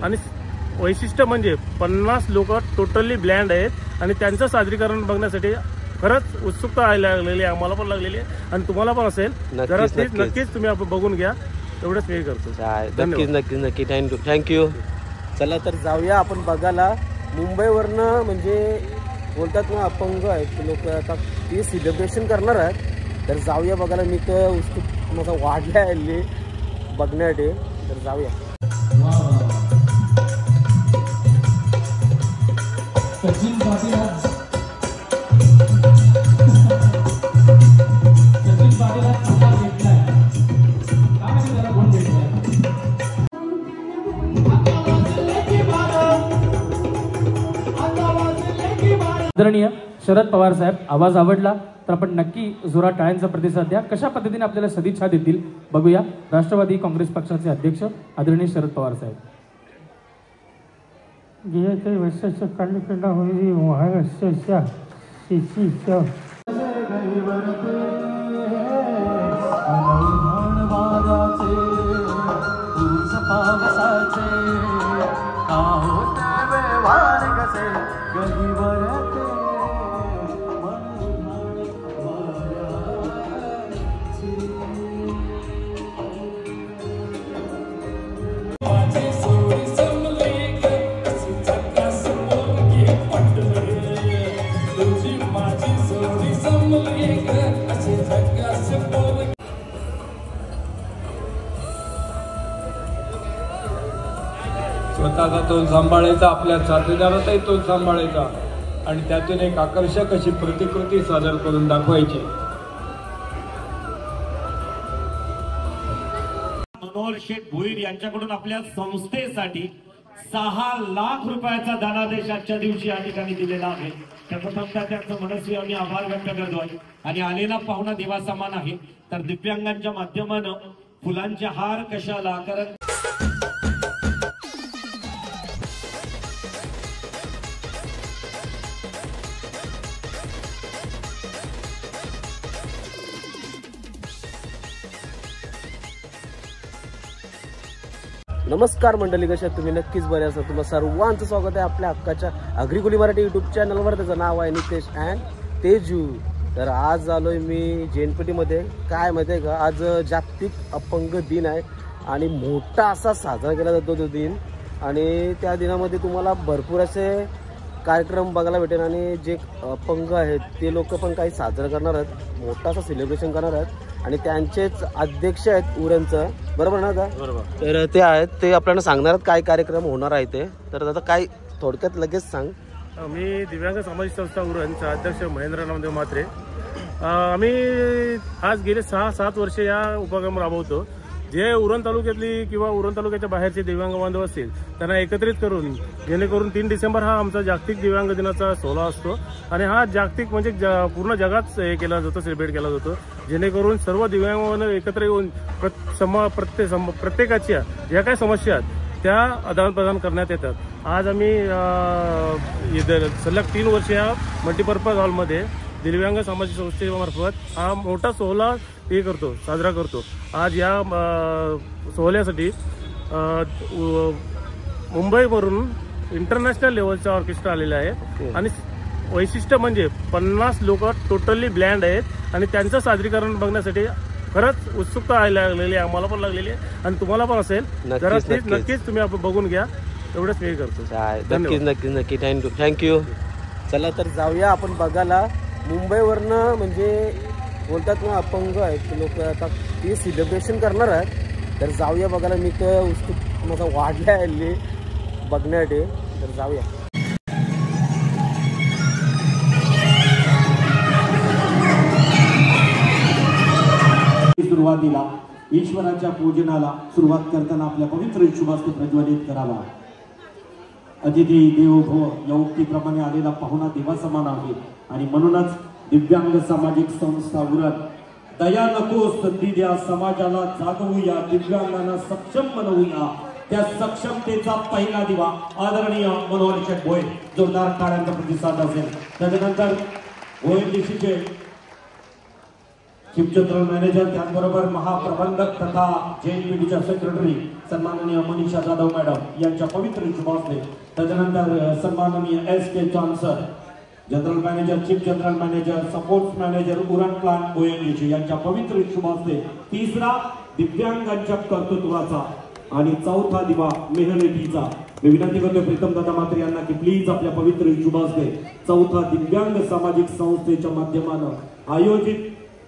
आणि वैशिष्ट्य म्हणजे 50 लोक टोटली ब्लँड आहेत आणि त्यांचं सादरीकरण बघण्यासाठी खरंच उत्सुकता लागलेली आहे, आम्हाला पण लागलेली आहे आणि तुम्हाला पण असेल. जरा नक्कीच तुम्ही बघून घ्या, एवढंच मी करतो. नक्की थँक्यू. चला तर जाऊया आपण बघायला. मुंबईवरनं म्हणजे बोलतात ना अपंग आहेत लोक, आता ते सेलिब्रेशन करणार आहेत. तर जाऊया बघायला. मी तर उत्सुक माझा वाढल्या आहे बघण्यासाठी. तर जाऊया. आदरणीय शरद पवार साहेब, आवाज आवडला तर आपण नक्की जोरात टाळ्यांचा प्रतिसाद द्या. कशा पद्धतीने आपल्याला सदिच्छा देतील बघूया. राष्ट्रवादी काँग्रेस पक्षाचे अध्यक्ष आदरणीय शरद पवार साहेब. गेल्या काही वर्षाच्या कालखंडा होईल महाराष्ट्राच्या शेतीच्या स्वतःचा तोल सांभाळायचा, आपल्या साथीदाराचाही तोल सांभाळायचा आणि त्यातून एक आकर्षक अशी प्रतिकृती सादर करून दाखवायची. मनोहर शेठ भोईर यांच्याकडून आपल्या संस्थेसाठी 6 लाख रुपयाचा धनादेश आजच्या दिवशी या ठिकाणी दिलेला आहे. त्याप्रथम त्यांचं मनस्वी आम्ही आभार व्यक्त करतोय. आणि आलेला पाहुणा देवा समान आहे. तर दिव्यांगांच्या माध्यमानं फुलांचे हार कशाला, कारण नमस्कार मंडळी, कशा तुम्ही? नक्कीच बरे असाल. तुम्हा सर्वांचं स्वागत आहे आपल्या हक्काच्या अग्रिकुली मराठी यूट्यूब चॅनलवर. त्याचं नाव आहे नितेश अँड तेजू. तर आज आलोय मी जेनपटीमध्ये. काय माहिती आहे का, आज जागतिक अपंग दिन आहे आणि मोठा असा साजरा केला जातो तो दिन. आणि त्या दिनामध्ये तुम्हाला भरपूर असे कार्यक्रम बघायला भेटेल आणि जे अपंग आहेत ते लोक पण काही साजरा करणार आहेत, मोठा असा सेलिब्रेशन करणार आहेत. आणि त्यांचेच अध्यक्ष आहेत उरणचं, बरोबर ना का? बरोबर. तर ते आहेत, ते आपल्याला सांगणार आहेत काय कार्यक्रम होणार आहे ते. तर आता काय थोडक्यात लगेच सांग. मी दिव्यांग सामाजिक संस्था उरणचा अध्यक्ष महेंद्र नामदेव म्हात्रे. आम्ही आज गेले 6-7 वर्षे या उपक्रम राबवतो. जे उरण तालुक्यातली किंवा उरण तालुक्याच्या बाहेरचे दिव्यांग बांधव असतील त्यांना एकत्रित करून, जेणेकरून 3 डिसेंबर हा आमचा जागतिक दिव्यांग दिनाचा सोहळा असतो. आणि हा जागतिक म्हणजे पूर्ण जगात हे केला जातो, सेलिब्रेट केला जातो, जेणेकरून सर्व दिव्यांग एकत्र येऊन प्रत्येकाच्या ज्या काही समस्या आहेत त्या आदान प्रदान करण्यात येतात. आज आम्ही सलग 3 वर्ष या मल्टीपर्पज हॉलमध्ये दिव्यांग सामाजिक संस्थेमार्फत हा मोठा सोहळा साजरा करतो. आज या सोहळ्यासाठी मुंबईवरून इंटरनॅशनल लेवलचा ऑर्केस्ट्रा आलेला आहे. आणि वैशिष्ट्य म्हणजे 50 लोक टोटली ब्लँड आहेत आणि त्यांचं सादरीकरण बघण्यासाठी खरंच उत्सुकता लागलेली आहे, आम्हाला पण लागलेली आहे आणि तुम्हाला पण असेल. जरा नक्कीच तुम्ही बघून घ्या, एवढंच मी करतो. नक्की थँक्यू. चला तर जाऊया आपण बघायला. मुंबईवरनं म्हणजे बोलतात ना अपंग आहेत लोक, आता ते सेलिब्रेशन करणार आहेत. तर जाऊया बघायला. मी तर उत्सुक माझा वाढल्या आहे बघण्यासाठी. तर जाऊया. सुरुवातीला ईश्वराच्या पूजनाला सुरुवात करताना आपल्या पवित्र शुभास्त्र प्रज्वलित करावा. अतिथी देवो भव या उक्तीप्रमाणे आलेला पाहुणा देवा समान आहे आणि म्हणूनच दिव्यांग सामाजिक संस्था उरण दया नको संधी द्या, समाजाला जागवूया, दिव्यांगांना सक्षम बनवूया. त्या सक्षमतेचा पहिला दिवा आदरणीय मनोहर शेठ भोईर, जोरदार टाळ्यांचा प्रतिसाद असेल. त्याच्यानंतर भोईर दिशीचे चीफ जनरल मॅनेजर, त्याचबरोबर महाप्रबंधक तथा JNPTच्या सेक्रेटरी सन्माननीय मनीषा जाधव मॅडम यांच्या पवित्र शुभ हस्ते, तदनंतर सन्माननीय SK Johnson general manager, chief general manager, support manager Uran plant ONGC यांच्या पवित्र शुभ हस्ते तिसरा दिव्यांगांच्या कर्तृत्वाचा आणि चौथा दिवा मेहनतीचा. मी विनंती करतोय प्रीतम दादा मात्रे यांना की प्लीज आपल्या पवित्र शुभ हस्ते चौथा दिव्यांग सामाजिक संस्थेच्या माध्यमानं आयोजित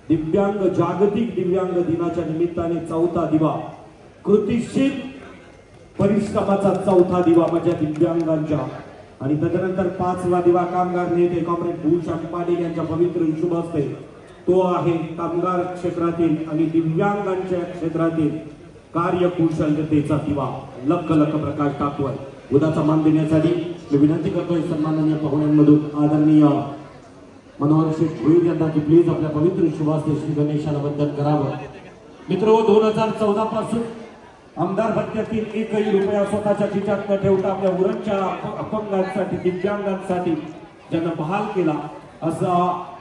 दिव्यांग जागतिक दिव्यांग दिनाच्या निमित्ताने चौथा दिवा, कृतिशील परिश्रमाचा चौथा दिवा माझ्या दिव्यांगांच्या, आणि तदनंतर पाचवा दिवा कामगार नेते कॉम्रेड भूषण पाटील यांच्या पवित्र शुभ हस्ते. तो आहे कामगार क्षेत्रातील आणि दिव्यांगांच्या क्षेत्रातील कार्यकुशलतेचा दिवा लख लख प्रकाश टाकतोय. उद्याचा मान देण्यासाठी मी विनंती करतोय सन्माननीय पाहुण्यांमधून आदरणीय मनोहर शेठ भोईर यांना की प्लीज आपल्या पवित्र शुभ हस्ते श्री गणेशाला वंदन करावं. मित्र, 2014 पासून आमदार भत्त्यातील एकही रुपया स्वतःच्या खिशात न ठेवता आपल्या उरणच्या अपंगांसाठी, दिव्यांगांसाठी ज्यांना बहाल केला असा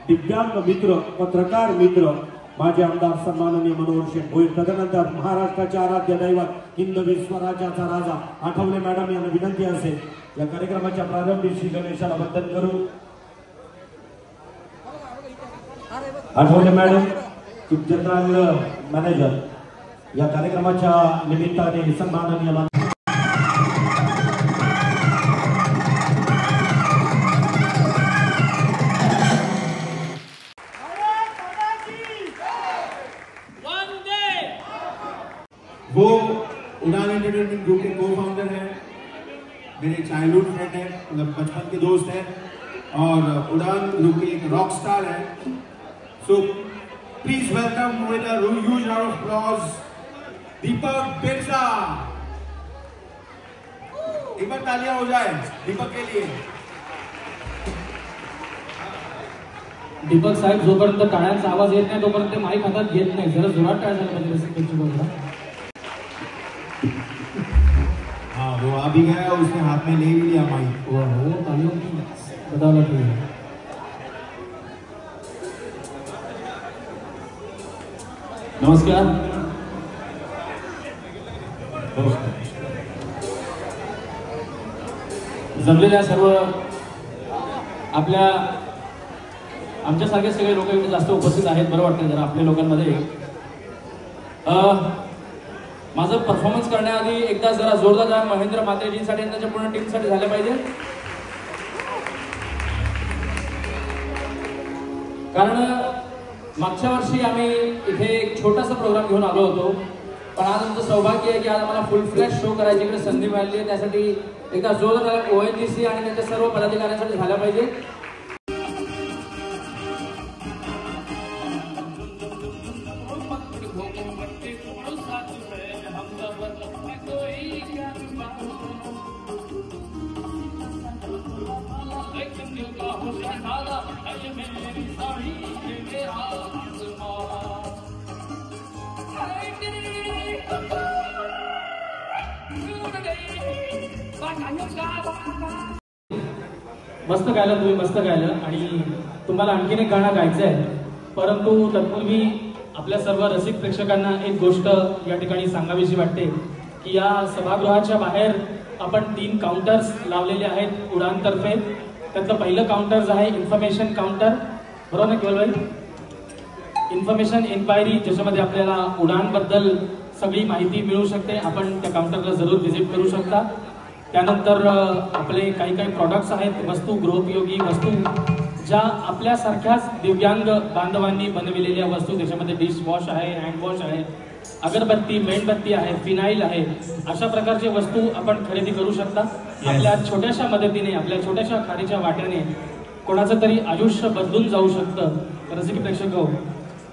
दिव्यांग मित्र, पत्रकार मित्र माझे आमदार सन्माननीय मनोहर शेठ भोईर. तदनंतर महाराष्ट्राचे आराध्य दैवत हिंदवी स्वराज्याचा राजा आठवले मॅडम यांना विनंती असेल या कार्यक्रमाच्या प्रारंभी श्री गणेशाला वंदन करू. Athawale madam, chief general manager, या कार्यक्रमाच्या निमित्ताने सन्माननीय वो उड़ान एंटरटेनमेंट ग्रुप के को-फाउंडर हैं, मेरे चाइल्डहुड फ्रेंड हैं, मतलब बचपन के दोस्त हैं, और उड़ान ग्रुप के एक रॉक स्टार हैं. So please welcome with a huge round of applause Deepak Birsa. एक बार तालियां हो जाए दीपक के लिए. दीपक साहेब, जोपर्यंत टाळ्यांचा आवाज येत नाही तोपर्यंत माईक हातात घेत नाही. जरा जोरात टाळ्या झाल्या पाहिजे. हाँ, वो आ भी गया, उसने हाथ में ले भी लिया माइक. वो तालियों की बदौलत है. नमस्कार. जमलेल्या सर्व आपल्या आमच्यासारखे सगळे लोक इथे जास्त उपस्थित आहेत. बरं वाटतं जरा आपल्या लोकांमध्ये. माझं परफॉर्मन्स करण्याआधी एकदा जरा जोरदार महेंद्र मात्रेजींसाठी आणि त्याच्या पूर्ण टीमसाठी झालं पाहिजे. कारण मागच्या वर्षी आम्ही इथे एक छोटासा प्रोग्राम घेऊन आलो होतो, पण आज आमचं सौभाग्य आहे की आज आम्हाला फुल फ्लॅश शो करायची इकडे संधी मिळाली आहे. त्यासाठी एकदा जोरदार ONGC आणि त्यांच्या सर्व पदाधिकाऱ्यांसाठी झाला पाहिजे. मस्त गायलं तुम्ही, मस्त गायलं. आणि तुम्हाला आणखीन एक गाणं गायचं आहे, परंतु तत्पूर्वी आपल्या सर्व रसिक प्रेक्षकांना एक गोष्ट या ठिकाणी सांगावीशी वाटते की या सभागृहाच्या बाहेर आपण 3 काउंटर्स लावलेले आहेत उडानतर्फे. त्यातलं पहिलं काउंटर आहे इन्फॉर्मेशन काउंटर, बरोबर ना केवळ भाई? इन्फॉर्मेशन इन्क्वायरी, ज्याच्यामध्ये आपल्याला उडानबद्दल सगळी माहिती मिळू शकते. आपण त्या काउंटरला जरूर व्हिजिट करू शकता. त्यानंतर आपले काही प्रॉडक्ट्स आहेत, वस्तू, गृहोपयोगी वस्तू, ज्या आपल्यासारख्याच दिव्यांग बांधवांनी बनविलेल्या वस्तू. त्याच्यामध्ये डिशवॉश आहे, हँडवॉश आहे, अगरबत्ती, मेणबत्ती आहे, फिनाईल आहे. अशा प्रकारचे वस्तू आपण खरेदी करू शकता. आपल्या छोट्याशा मदतीने, आपल्या छोट्याशा खारीच्या वाट्याने कोणाचं तरी आयुष्य बदलून जाऊ शकतं रसिक प्रेक्षक.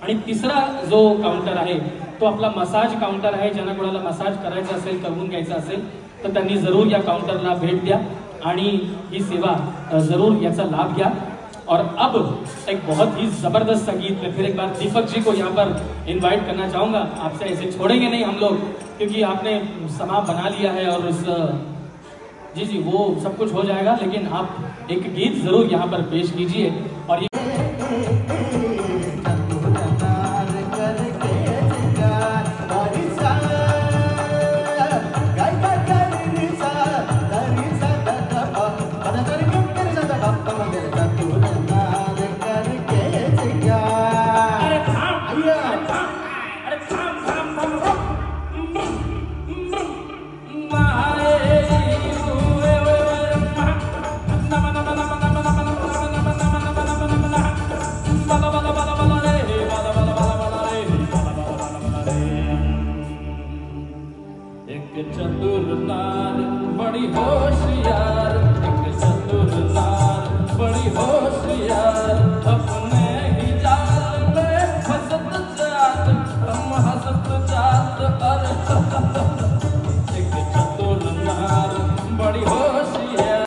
आणि तिसरा जो काउंटर आहे तो आपला मसाज काउंटर आहे. ज्यांना कोणाला मसाज करायचा असेल, करून घ्यायचा असेल तर त्यांनी जरूर या काउंटरला भेट द्या आणि ही सेवा जरूर याचा लाभ घ्या. और अब एक बहुत ही जबरदस्त संगीत में फिर एक बार दीपक जी को यहाँ पर इनवाइट करना चाहूँगा. आपसे ऐसे छोड़ेंगे नहीं हम लोग, क्योंकि आपने समा बना लिया है और उस जी वो सब कुछ हो जाएगा, लेकिन आप एक गीत जरूर यहाँ पर पेश कीजिए. और ये बड़ी होशियार एक चतुर नार बड़ी होशियार अपने ही जाल में हंसत जात हम हंसत जात अरे एक चतुर नार बड़ी होशियार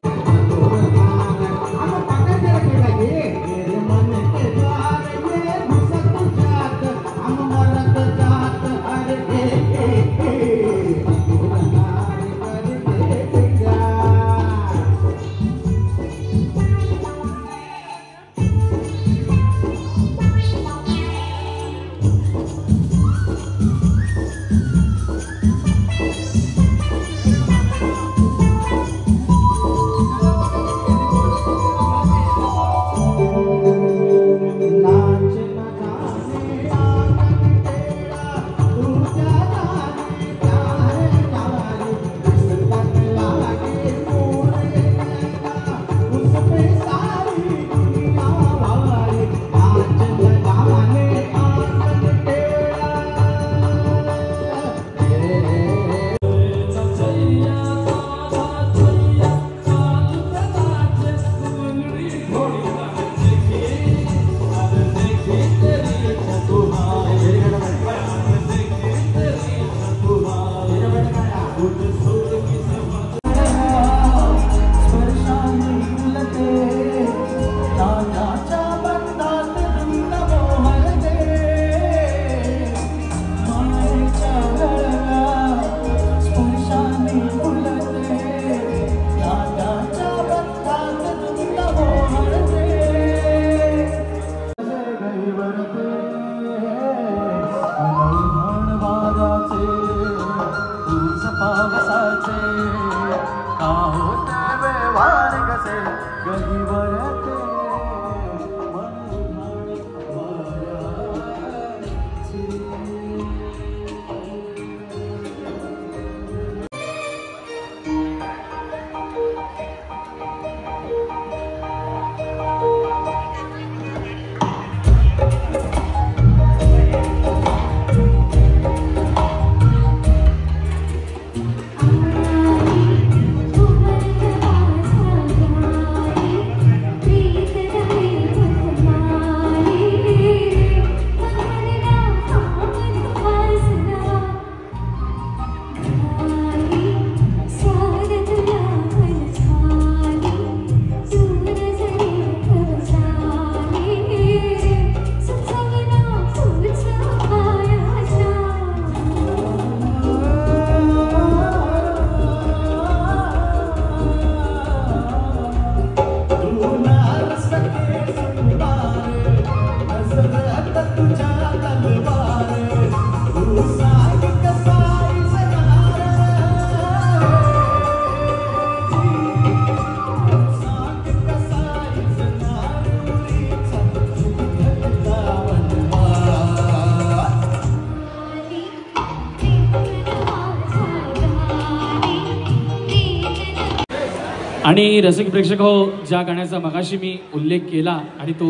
आणि रसिक प्रेक्षक हो, ज्या गाण्याचा मगाशी मी उल्लेख केला आणि तो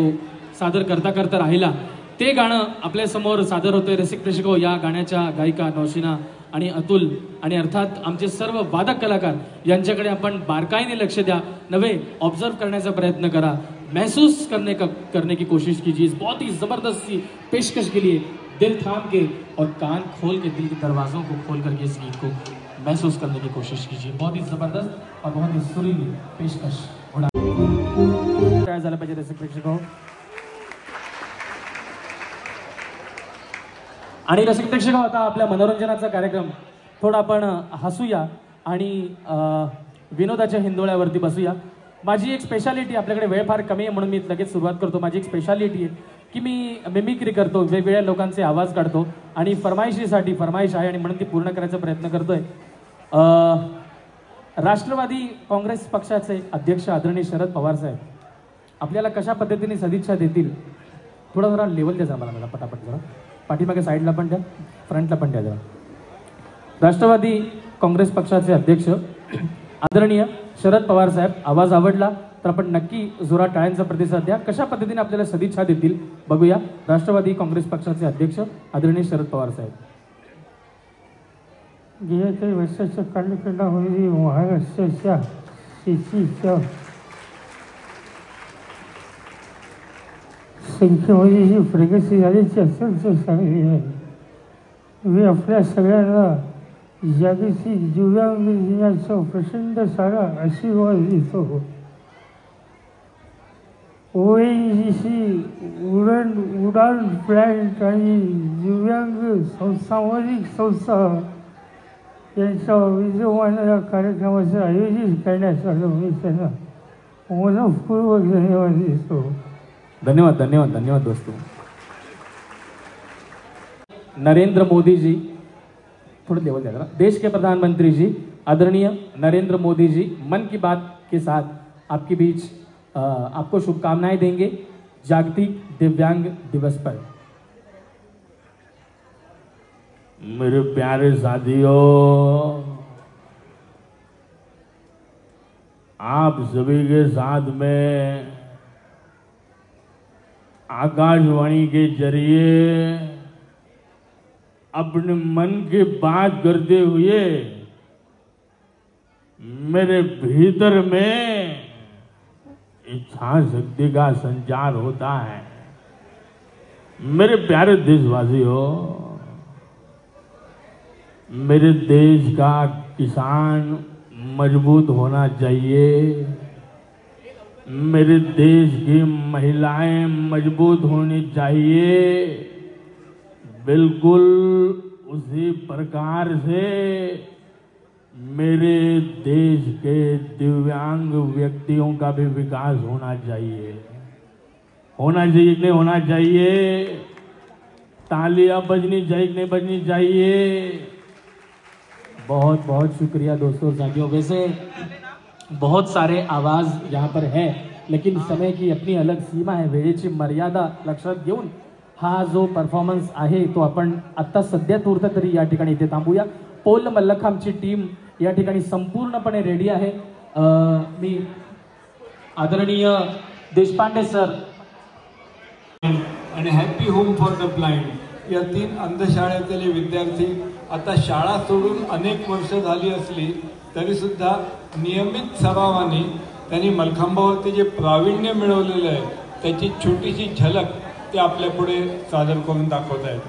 सादर करता करता राहिला, ते गाणं आपल्या समोर सादर होतोय. रसिक प्रेक्षक हो, या गाण्याच्या गायिका नौशिना आणि अतुल आणि अर्थात आमचे सर्व वादक कलाकार यांच्याकडे आपण बारकाईने लक्ष द्या, नवे ऑब्जर्व करण्याचा प्रयत्न करा, महसूस करने की कोशिश कीजिए. बहुत ही जबरदस्त सी पेशकश के लिए दिल थाम के और कान खोल के, दिल के दरवाजों को खोल करके इस गीत को महसूस करने की कोशिश कीजिए. बहुत ही जबरदस्त और बहुत ही सुरीली पेशकश झालं पाहिजे रसिक प्रेक्षक हो. आणि रसिक प्रेक्षक हो, आता आपल्या मनोरंजनाचा कार्यक्रम थोडा आपण हसूया आणि विनोदाच्या हिंदोळ्यावरती बसूया. माझी एक स्पेशालिटी, आपल्याकडे वेळ फार कमी आहे म्हणून मी लगेच सुरुवात करतो. माझी एक स्पेशालिटी आहे की मी मिमिक्री करतो, वेगवेगळ्या लोकांचे आवाज काढतो आणि फरमाईशीसाठी फरमाईश आहे आणि म्हणून ती पूर्ण करायचा प्रयत्न करतोय. राष्ट्रवादी काँग्रेस पक्षाचे अध्यक्ष आदरणीय शरद पवार साहेब आपल्याला कशा पद्धतीने सदिच्छा देतील, थोडा जरा लेवल द्या मला पटापट, जरा पाठीमागे साईडला पण द्या, फ्रंटला पण द्या जरा. राष्ट्रवादी काँग्रेस पक्षाचे अध्यक्ष आदरणीय शरद पवार साहेब, आवाज आवडला तर आपण नक्की जोरात टाळ्यांचा प्रतिसाद द्या. कशा पद्धतीने आपल्याला सदिच्छा देतील बघूया. राष्ट्रवादी काँग्रेस पक्षाचे अध्यक्ष आदरणीय शरद पवार साहेब. गेल्या काही वर्षाच्या कालखंडामध्ये महाराष्ट्राच्या शेतीच्या संख्येमध्ये जी प्रगती झाल्याची अत्यंत चांगली आहे. मी आपल्या सगळ्यांना जागतिक दिव्यांग दिनाचा प्रचंड सारा आशीर्वाद देतो. ONGC उडान प्लॅन्ट आणि दिव्यांग सामाजिक संस्था यांच्या विद्यमाने या कार्यक्रमाचं आयोजित करण्यात आलं. मी त्यांना मनपूर्वक धन्यवाद देतो. धन्यवाद धन्यवाद धन्यवाद दोस्तों. नरेंद्र मोदी जी, थोड़ा लेवल जाएगा. देश के प्रधानमंत्री जी आदरणीय नरेंद्र मोदी जी मन की बात के साथ आपके बीच आपको शुभकामनाएं देंगे जागतिक दिव्यांग दिवस पर. मेरे प्यारे साथियों, आप सभी के साथ में आकाशवाणी के जरिए अपने मन की बात करते हुए मेरे भीतर में इच्छा शक्ति का संचार होता है. मेरे प्यारे देशवासियों, मेरे देश का किसान मजबूत होना चाहिए. मेरे देश की महिलाएं मजबूत होनी चाहिए. बिल्कुल उसी प्रकार से मेरे देश के दिव्यांग व्यक्तियों का भी विकास होना चाहिए. होना चाहिए कि नहीं होना चाहिए? तालियां बजनी चाहिए कि नहीं बजनी चाहिए? बहुत बहुत शुक्रिया दोस्तों साथियों. वैसे बहुत सारे आवाज यहाँ पर है, लेकिन समय की अपनी अलग सीमा आहे. वेळेची मर्यादा लक्षात घेऊन हा जो परफॉर्मन्स आहे तो आपण आत्ता सध्या तूर्त तरी या ठिकाणी इथे थांबूया. पोल मल्लखांबची टीम या ठिकाणी संपूर्णपणे रेडी आहे. मी आदरणीय देशपांडे सर आणि happy home for the blind या 3 अंधशाळेतले विद्यार्थी आता शाळा सोडून अनेक वर्ष झाली असली तरीसुद्धा नियमित सरावाने त्यांनी मलखांबावरती जे प्रावीण्य मिळवलेलं आहे त्याची छोटीशी झलक ते आपल्या पुढे सादर करून दाखवत आहेत.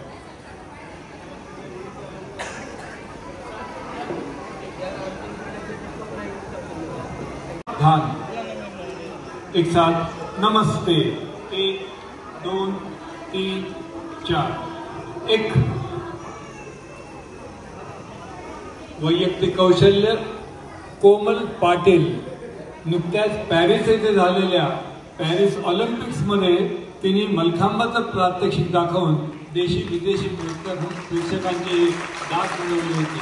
ध्यान, एक साथ नमस्ते. 1 2 3 4. एक वैयक्तिक कौशल्य. कोमल पाटील नुकत्याच पॅरिस येथे झालेल्या पॅरिस ऑलिम्पिक्समध्ये तिने मलखांबाचं प्रात्यक्षिक दाखवून देशी विदेशी प्रेक्षकांची दाद मिळवली होती.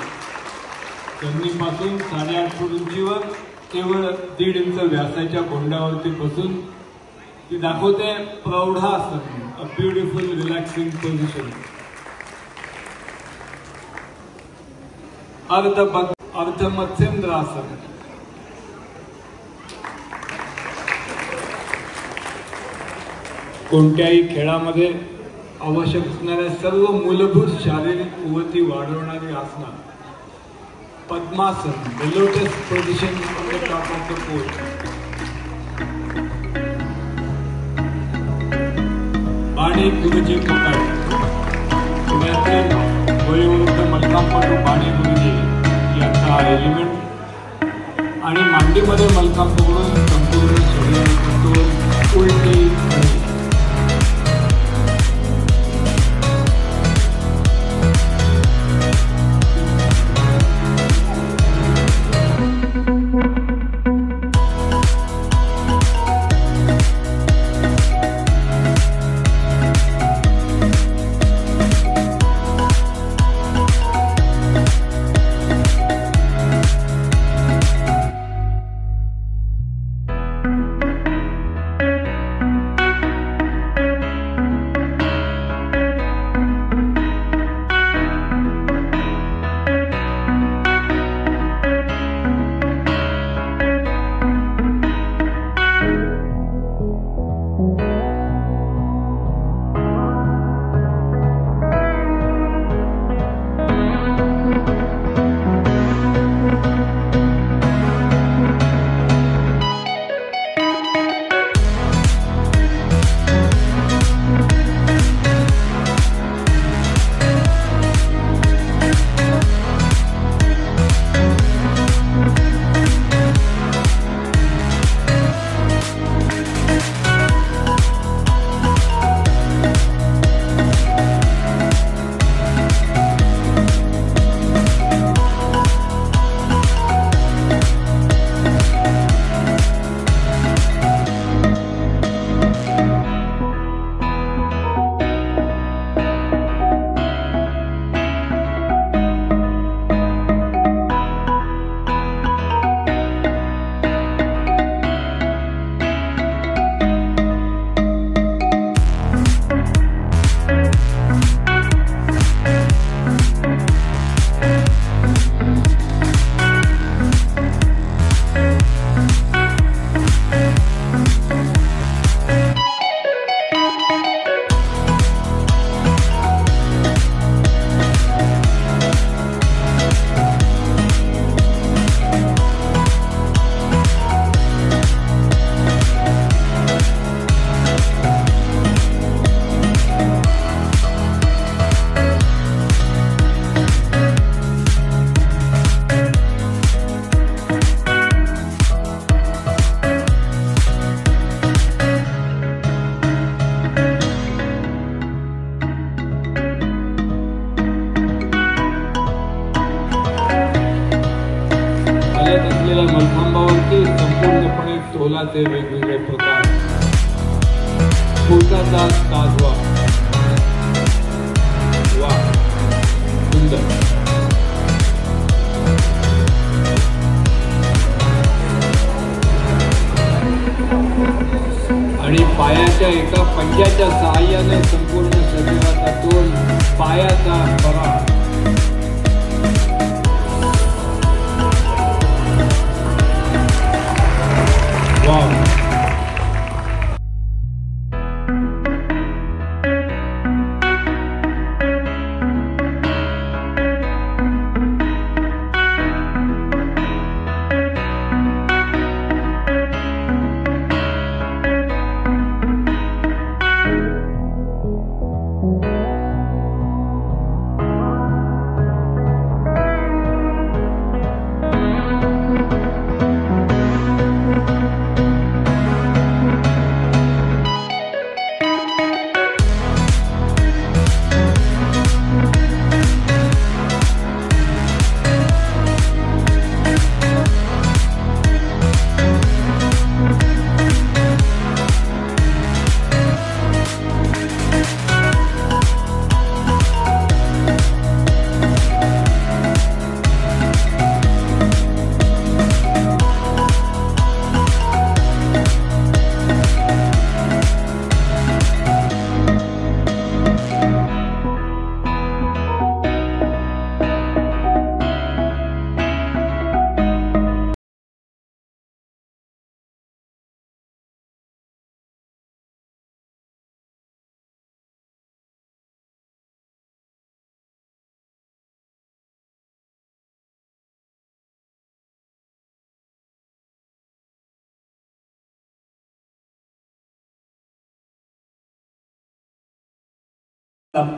जमिनीपासून 8.5 फूट उंचीवर केवळ 1.5 इंच व्यासाच्या गोंड्यावरती बसून ती दाखवते प्रौढासन, अ ब्युटिफुल रिलॅक्सिंग पोझिशन. अर्ध मत्स्येंद्रासन. कोणत्याही खेळामध्ये आवश्यक असणाऱ्या सर्व मूलभूत शारीरिक कुवती वाढवणारी आसना. पद्मासन, the lotus position on the top of the pole. बाणी गुरुजी पकड. पुण्यातील वयोवृद्ध मलखांबपटू बाणी गुरुजी यांचा एलिमेंट आणि मांडीमध्ये मलखांब पकडून संपूर्ण शरीर उलटी. तोलाचे वेगवेगळे प्रकार, पोटाचा ताजवा, वा सुंदर. आणि पायाच्या एका पंजाच्या सहाय्याने संपूर्ण शरीराचा तोल पायाचा परा.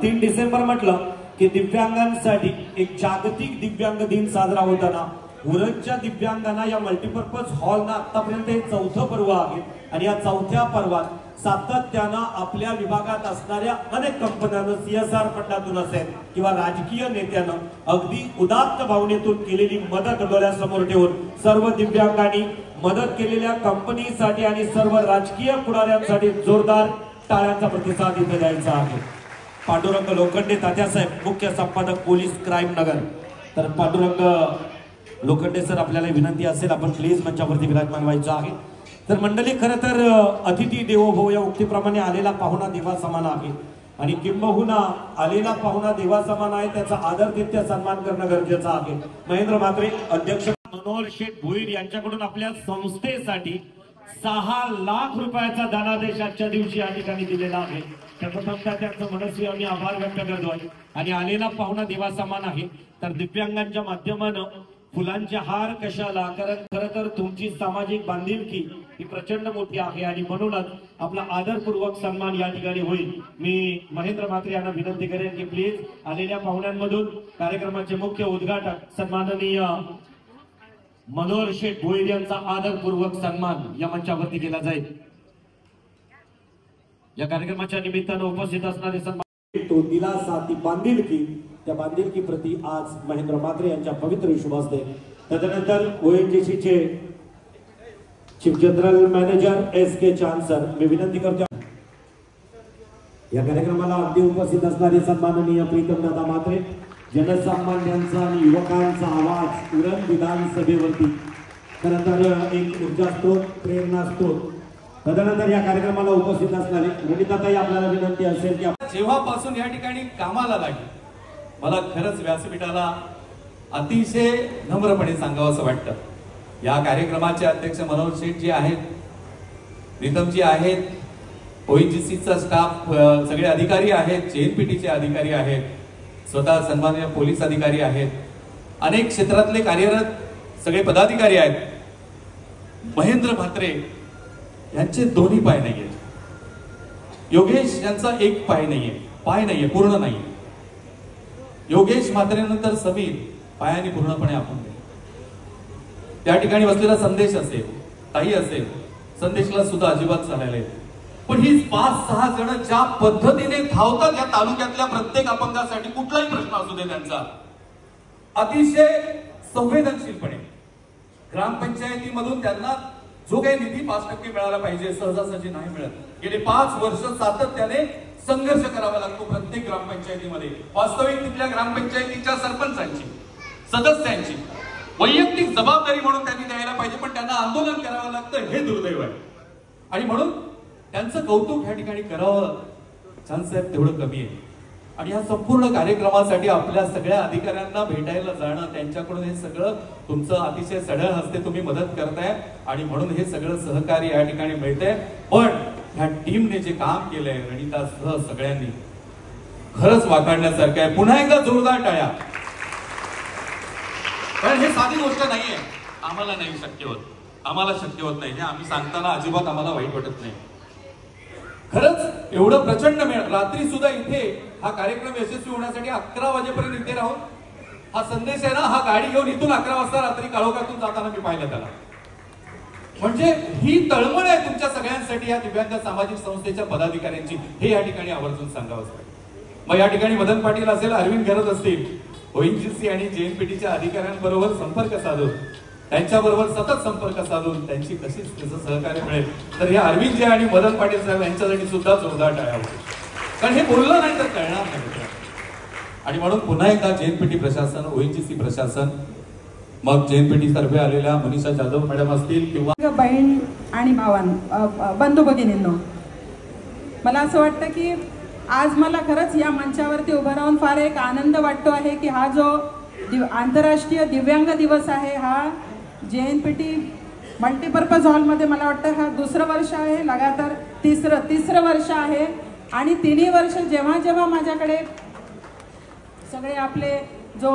तीन डिसेंबर म्हटलं की दिव्यांगांसाठी एक जागतिक दिव्यांग दिन साजरा होताना उरणच्या दिव्यांगांना या मल्टीपर्पज हॉलनं आतापर्यंत हे चौथं पर्व आहे. आणि या चौथ्या पर्वात सातत्यानं आपल्या विभागात असणाऱ्या अनेक कंपन्यांना CSR फंडातून असेल किंवा राजकीय नेत्यानं अगदी उदात्त भावनेतून केलेली मदत डोळ्यासमोर ठेवून सर्व दिव्यांगांनी मदत केलेल्या कंपनीसाठी आणि सर्व राजकीय पुढाऱ्यांसाठी जोरदार टाळ्यांचा प्रतिसाद इथे द्यायचा आहे. पांडुरंग लोखंडे तात्यासाहेब, मुख्य संपादक पोलीस क्राईम नगर. तर पांडुरंग लोखंडे सर, आपल्याला विनंती असेल आपण प्लीज मंचावरती विराजमान व्हायचं आहे. तर मंडळी, खरं तर अतिथी देवो भव या उक्तीप्रमाणे आलेला पाहुणा देवा समान आहे आणि किंबहुना आलेला पाहुणा देवा समान आहे, त्याचा आदरातिथ्य सन्मान करणं गरजेचं आहे. महेंद्र म्हात्रे अध्यक्ष. मनोहर शेठ भोईर यांच्याकडून आपल्या संस्थेसाठी 6 लाख रुपयाचा धनादेश आजच्या दिवशी या ठिकाणी दिलेला आहे. प्रथमतः त्यांचं मनस्वी आम्ही आभार व्यक्त करतोय. आणि आलेला पाहुणा देवा समान आहे. तर दिव्यांगांच्या माध्यमानं फुलांचे हार कशाला, कारण खरं तर तुमची सामाजिक बांधिलकी ही प्रचंड मोठी आहे आणि म्हणूनच आपला आदरपूर्वक सन्मान या ठिकाणी होईल. मी महेंद्र म्हात्रे यांना विनंती करेन की प्लीज आलेल्या पाहुण्यांमधून कार्यक्रमाचे मुख्य उद्घाटक सन्माननीय मनोहर शेठ भोईर यांचा आदरपूर्वक सन्मान या मंचावरती केला जाईल. या कार्यक्रमाच्या निमित्तानं उपस्थित असणारे सन्मान तो दिलासा, ती बांधिलकी, त्या बांधिलकी प्रति आज महेंद्र म्हात्रे यांच्या पवित्र शुभ हस्ते. तदनंतर ONGCचे चीफ जनरल मॅनेजर SK चांसर, मी विनंती करतो या कार्यक्रमाला अगदी उपस्थित असणारे सन्माननीय प्रीतम दादा म्हात्रे, जनसामान्यांचा आणि युवकांचा आवाज उरण विधानसभेवरती. खरं तर एक ऊर्जा स्त्रोत, प्रेरणा स्त्रोत. तदनंतर या कार्यक्रमाला उपस्थित असणारे मुनिताताई, आपल्याला विनंती असेल की जेव्हापासून या ठिकाणी कामाला लागली, मला खरंच व्यासपीठाला अतिशय नम्रपणे सांगावं असं वाटतं. या कार्यक्रमाचे अध्यक्ष मनोहर शेठ जी आहेत, प्रीतमजी आहेत, ONGCचा स्टाफ, सगळे अधिकारी आहेत, JNPTचे अधिकारी आहेत, स्वतः सन्माननीय पोलीस अधिकारी आहेत, अनेक क्षेत्रातले कार्यरत सगळे पदाधिकारी आहेत. महेंद्र म्हात्रे यांचे दोन्ही पाय नाहीये, योगेश यांचा एक पाय नाहीये, पूर्ण नाहीये. योगेश म्हात्रेनंतर समीर पायाने पूर्णपणे आपण त्या ठिकाणी बसलेला संदेश असेल, ताई असेल, संदेशला सुद्धा अजिबात चालायला येते. पण ही 5-6 जण ज्या पद्धतीने धावतात या तालुक्यातल्या प्रत्येक अपंगासाठी, कुठलाही प्रश्न असू दे त्यांचा, अतिशय संवेदनशीलपणे ग्रामपंचायतीमधून त्यांना जो काही निधी 5% मिळाला पाहिजे सहजासहजी नाही मिळत। गेले 5 वर्ष सातत्याने संघर्ष करावा लागतो प्रत्येक ग्रामपंचायतीमध्ये। वास्तविक तिथल्या ग्रामपंचायतीच्या सरपंचांची, सदस्यांची वैयक्तिक जबाबदारी म्हणून त्यांनी द्यायला पाहिजे, पण त्यांना आंदोलन करावं लागतं, हे दुर्दैव आहे। आणि म्हणून त्यांचं कौतुक ह्या ठिकाणी करावं छानसाहेब तेवढं कमी आहे। आणि या संपूर्ण कार्यक्रमासाठी आपल्या सगळ्या अधिकाऱ्यांना भेटायला जाणं, त्यांच्याकडून हे सगळं तुमचं अतिशय सढळ हस्ते तुम्ही मदत करताय आणि म्हणून हे सगळं सहकार्य या ठिकाणी मिळतंय। पण ह्या टीमने जे काम केलंय रणितासह सगळ्यांनी खरंच वाखाणण्यासारखं आहे। पुन्हा एकदा जोरदार टाळ्या, कारण हे साधी गोष्ट नाहीये। आम्हाला नाही शक्य होत, आम्हाला शक्य होत नाही हे आम्ही सांगताना अजिबात आम्हाला वाईट वाटत नाही। खरंच एवढं प्रचंड मेळ, रात्री सुद्धा इथे हा कार्यक्रम यशस्वी होण्यासाठी 11 वाजेपर्यंत इथे राहून हा संदेश आहे ना, हा गाडी घेऊन इथून 11 वाजता रात्री काळोखातून जाताना मी पाहिलं त्याला। म्हणजे ही तळमळ आहे तुमच्या सगळ्यांसाठी या दिव्यांग सामाजिक संस्थेच्या पदाधिकाऱ्यांची, हे या ठिकाणी आवर्जून सांगावं लागतं। मग या ठिकाणी मदन पाटील असेल, अरविंद गरज असतील, ONGC आणि JNPTच्या अधिकाऱ्यांबरोबर संपर्क साधून, त्यांच्याबरोबर सतत संपर्क साधून त्यांची कशीच त्याचं सहकार्य मिळेल। तर या अरविंदजी आणि मदन पाटील साहेब यांच्यासाठी सुद्धा जोरदार टाळ्या होतील, कारण हे बोललं नाही तर कळणार नाही। आणि म्हणून पुन्हा एकदा JNPT प्रशासन, ONGC प्रशासन, मग JNPT तर्फे आलेल्या मनीषा जाधव मॅडम असतील किंवा बहीण आणि बंधू भगिनींनो, मला असं वाटतं की आज मला खरंच या मंचावरती उभं राहून फार एक आनंद वाटतो आहे की हा जो आंतरराष्ट्रीय दिव्यांग दिवस आहे, हा JNPT मल्टीपर्पज हॉलमध्ये मला वाटतं हा दुसरं वर्ष आहे, लगातार तिसरं वर्ष आहे। आणि तिन्ही वर्ष जेव्हा जेव्हा माझ्याकडे सगळे आपले जो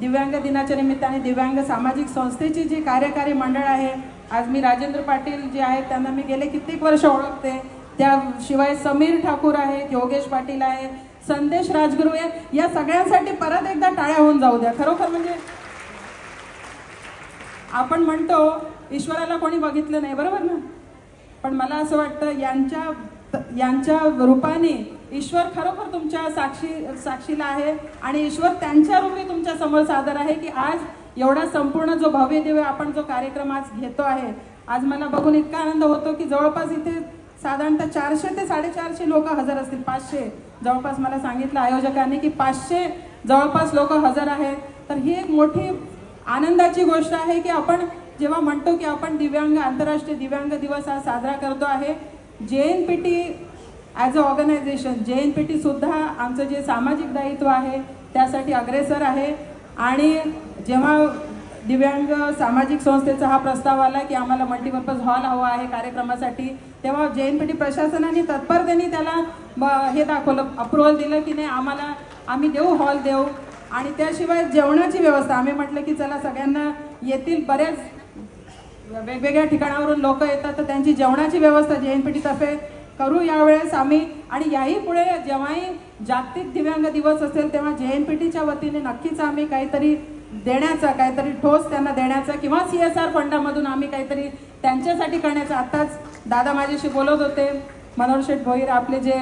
दिव्यांग दिनाच्या निमित्ताने दिव्यांग सामाजिक संस्थेची जी कार्यकारी मंडळ आहे, आज मी राजेंद्र पाटील जे आहेत त्यांना मी गेले कित्येक वर्ष ओळखते, त्याशिवाय समीर ठाकूर आहे, योगेश पाटील आहे, संदेश राजगुरू आहे, या सगळ्यांसाठी परत एकदा टाळ्या होऊन जाऊ द्या। खरोखर म्हणजे आपण म्हणतो ईश्वराला कोणी बघितलं नाही, बरोबर ना, पण मला असं वाटतं यांच्या रूपाने ईश्वर खरोखर तुमच्या साक्षीला आहे आणि ईश्वर त्यांच्या रूपी तुमच्या समोर सादर आहे की आज एवढा संपूर्ण जो भव्य दिव्य आपण जो कार्यक्रम आज घेतो आहे, आज मला बघून इतका आनंद होतो की जवळपास इथे साधारणतः 400 ते 450 लोक हजर असतील, 500 जवळपास मला सांगितलं आयोजकांनी की 500 जवळपास लोक हजर आहेत। तर ही एक मोठी आनंदाची गोष्ट आहे की आपण जेव्हा म्हणतो की आपण दिव्यांग आंतरराष्ट्रीय दिव्यांग दिवस हा साजरा करतो आहे, JNPT as a organisation JNPT सुद्धा आमचं जे सामाजिक दायित्व आहे त्यासाठी अग्रेसर आहे। आणि जेव्हा दिव्यांग सामाजिक संस्थेचा हा प्रस्ताव आला की आम्हाला मल्टीपर्पज हॉल हवा आहे कार्यक्रमासाठी, तेव्हा JNPT प्रशासनाने तत्परतेने त्याला हे दाखवलं, अप्रुव्हल दिलं की नाही आम्ही देऊ, हॉल देऊ। आणि त्याशिवाय जेवणाची व्यवस्था आम्ही म्हटलं की चला सगळ्यांना येतील, बऱ्याच वेगवेगळ्या ठिकाणावरून लोक येतात, तर त्यांची जेवणाची व्यवस्था JNPT तर्फे करू यावेळेस आम्ही। आणि याही पुढे जेव्हाही जागतिक दिव्यांग दिवस असेल तेव्हा JNPTच्या वतीने नक्कीच आम्ही काहीतरी देण्याचा, काहीतरी ठोस त्यांना देण्याचा किंवा CSR फंडामधून आम्ही काहीतरी त्यांच्यासाठी करण्याचं। आत्ताच दादा माझ्याशी बोलत होते, मनोहर शेठ भोईर आपले जे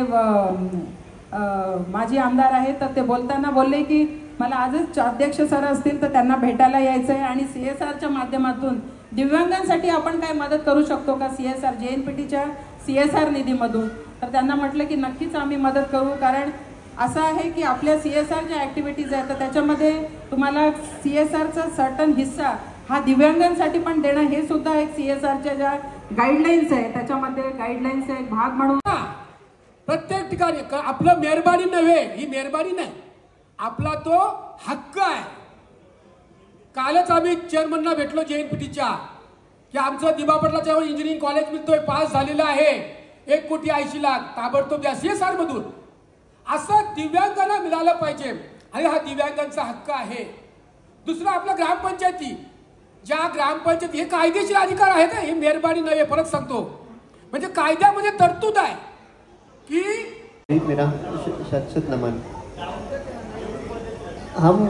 माजी आमदार आहेत, तर ते बोलताना बोलले की मला आजच अध्यक्ष सर असतील तर त्यांना भेटायला यायचं आहे आणि CSRच्या माध्यमातून दिव्यांगांसाठी आपण काय मदत करू शकतो का CSR JNPTच्या CSR निधीमधून। तर त्यांना म्हटलं की नक्कीच आम्ही मदत करू, कारण असं आहे की आपल्या CSR ज्या ॲक्टिव्हिटीज आहेत तर त्याच्यामध्ये तुम्हाला CSRचा सर्टन हिस्सा हा दिव्यांगांसाठी पण देणं हे सुद्धा एक CSRच्या ज्या गाईडलाईन्स आहे त्याच्यामध्ये गाईडलाईन्सचा एक भाग म्हणून प्रत्येक ठिकाणी आपलं मेहरबानी नव्हे, ही मेहरबानी नाही, आपला तो हक्क आहे। कालच आम्ही चेअरमनला भेटलो JNPTच्या की आमचं दिमापटलाच्या इंजिनिअरिंग कॉलेज मिळतोय, पास झालेलं आहे, 1,80,00,000 ताबडतोब द्या CSR मधून। असं दिव्यांगांना मिळालं पाहिजे आणि हा दिव्यांगांचा हक्क आहे। दुसरं आपल्या ग्रामपंचायती, ज्या ग्रामपंचायती हे कायदेशीर अधिकार आहेत, हे मेहरबानी नव्हे, परत सांगतो, म्हणजे कायद्यामध्ये तरतूद आहे कि मेरा शत नमन। हम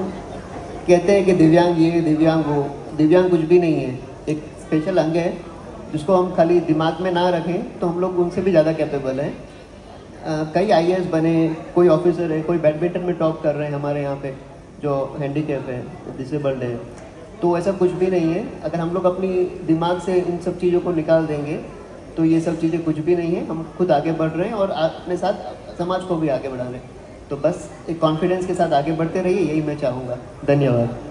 कहते हैं कि दिव्यांग ये दिव्यांग वो, दिव्यांग कुछ भी नहीं है, एक स्पेशल अंग है जिसको हम खाली दिमाग में ना रखें तो हम लोग उनसे भी ज़्यादा कैपेबल हैं। कई IAS बने, कोई ऑफिसर है, कोई बैडमिंटन में टॉप कर रहे हैं हमारे यहाँ पे जो हैंडीकैप है, डिसेबल्ड है। तो ऐसा कुछ भी नहीं है। अगर हम लोग अपनी दिमाग से इन सब चीज़ों को निकाल देंगे तो ये सब चीज़ें कुछ भी नहीं है। हम खुद आगे बढ़ रहे हैं और अपने साथ समाज को भी आगे बढ़ा रहे हैं। तो बस एक कॉन्फिडेंस के साथ आगे बढ़ते रहिए, यही मैं चाहूँगा। धन्यवाद।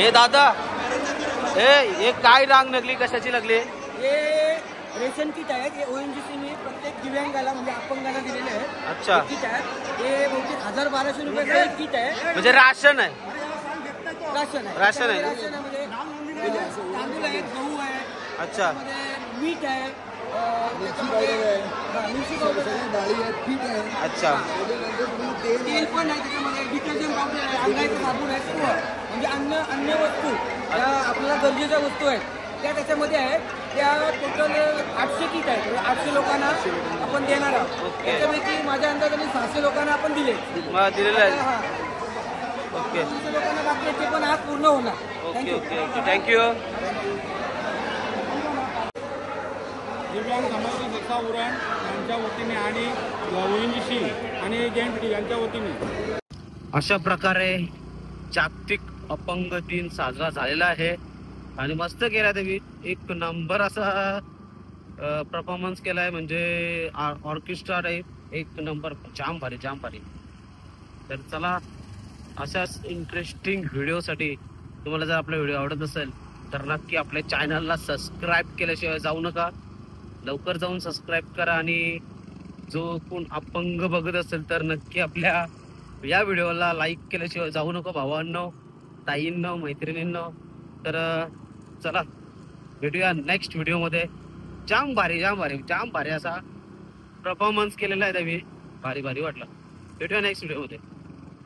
हे दादा हे काय रांग लागली, कशाची लागली? हे रेशन किट आहेत, हे ONGCने प्रत्येक दिव्यांगाला म्हणजे अपंगाला दिलेले आहे. अच्छा. किट आहेत, हे बहुतेक 1000-1200 रुपयाचं एक किट आहे. म्हणजे राशन आहे? राशन आहे. राशन आहे. म्हणजे तांदूळ आहे, गहू आहे. अच्छा. मीठ आहे, अच्छा. तेल पण आहे त्याच्यामध्ये, डिटर्जंट पावडर आहे, अंगाचं साबण आहे, सर्व म्हणजे अन्य वस्तू ज्या आपल्याला गरजेच्या वस्तू आहेत त्या त्याच्यामध्ये आहेत. त्या टोटल 800 किट आहेत, म्हणजे 800 लोकांना आपण देणार आहोत. त्याच्यापैकी माझ्या अंदाजाने 600 लोकांना आपण दिलेलं आहे. ओके. 600 लोकांना बाकी ते पण आज पूर्ण होणार. Okay okay okay, thank you. दिव्यांग समाज संस्था उरण यांच्या वतीने आणि ONGC आणि JNPT यांच्या वतीने अशा प्रकारे जागतिक अपंग दिन साजरा झालेला आहे आणि मस्त केला देवी. एक नंबर असा परफॉर्मन्स केलाय, म्हणजे ऑर्केस्ट्रा टाईप एक नंबर. जाम भारी जाम भारी. तर चला, अशाच इंटरेस्टिंग व्हिडिओसाठी तुम्हाला जर आपला व्हिडिओ आवडत असेल तर नक्की आपल्या चॅनलला सबस्क्राईब केल्याशिवाय जाऊ नका. लवकर जाऊन सबस्क्राईब करा आणि जो कोण अपंग बघत असेल तर नक्की आपल्या या व्हिडिओला लाईक केल्याशिवाय जाऊ नको भावांनो, ताईंनो, मैत्रिणींनो. तर चला भेटूया नेक्स्ट व्हिडिओमध्ये. जाम भारी असा परफॉर्मन्स केलेला आहे त्यावेळी, भारी वाटलं. भेटूया नेक्स्ट व्हिडिओमध्ये.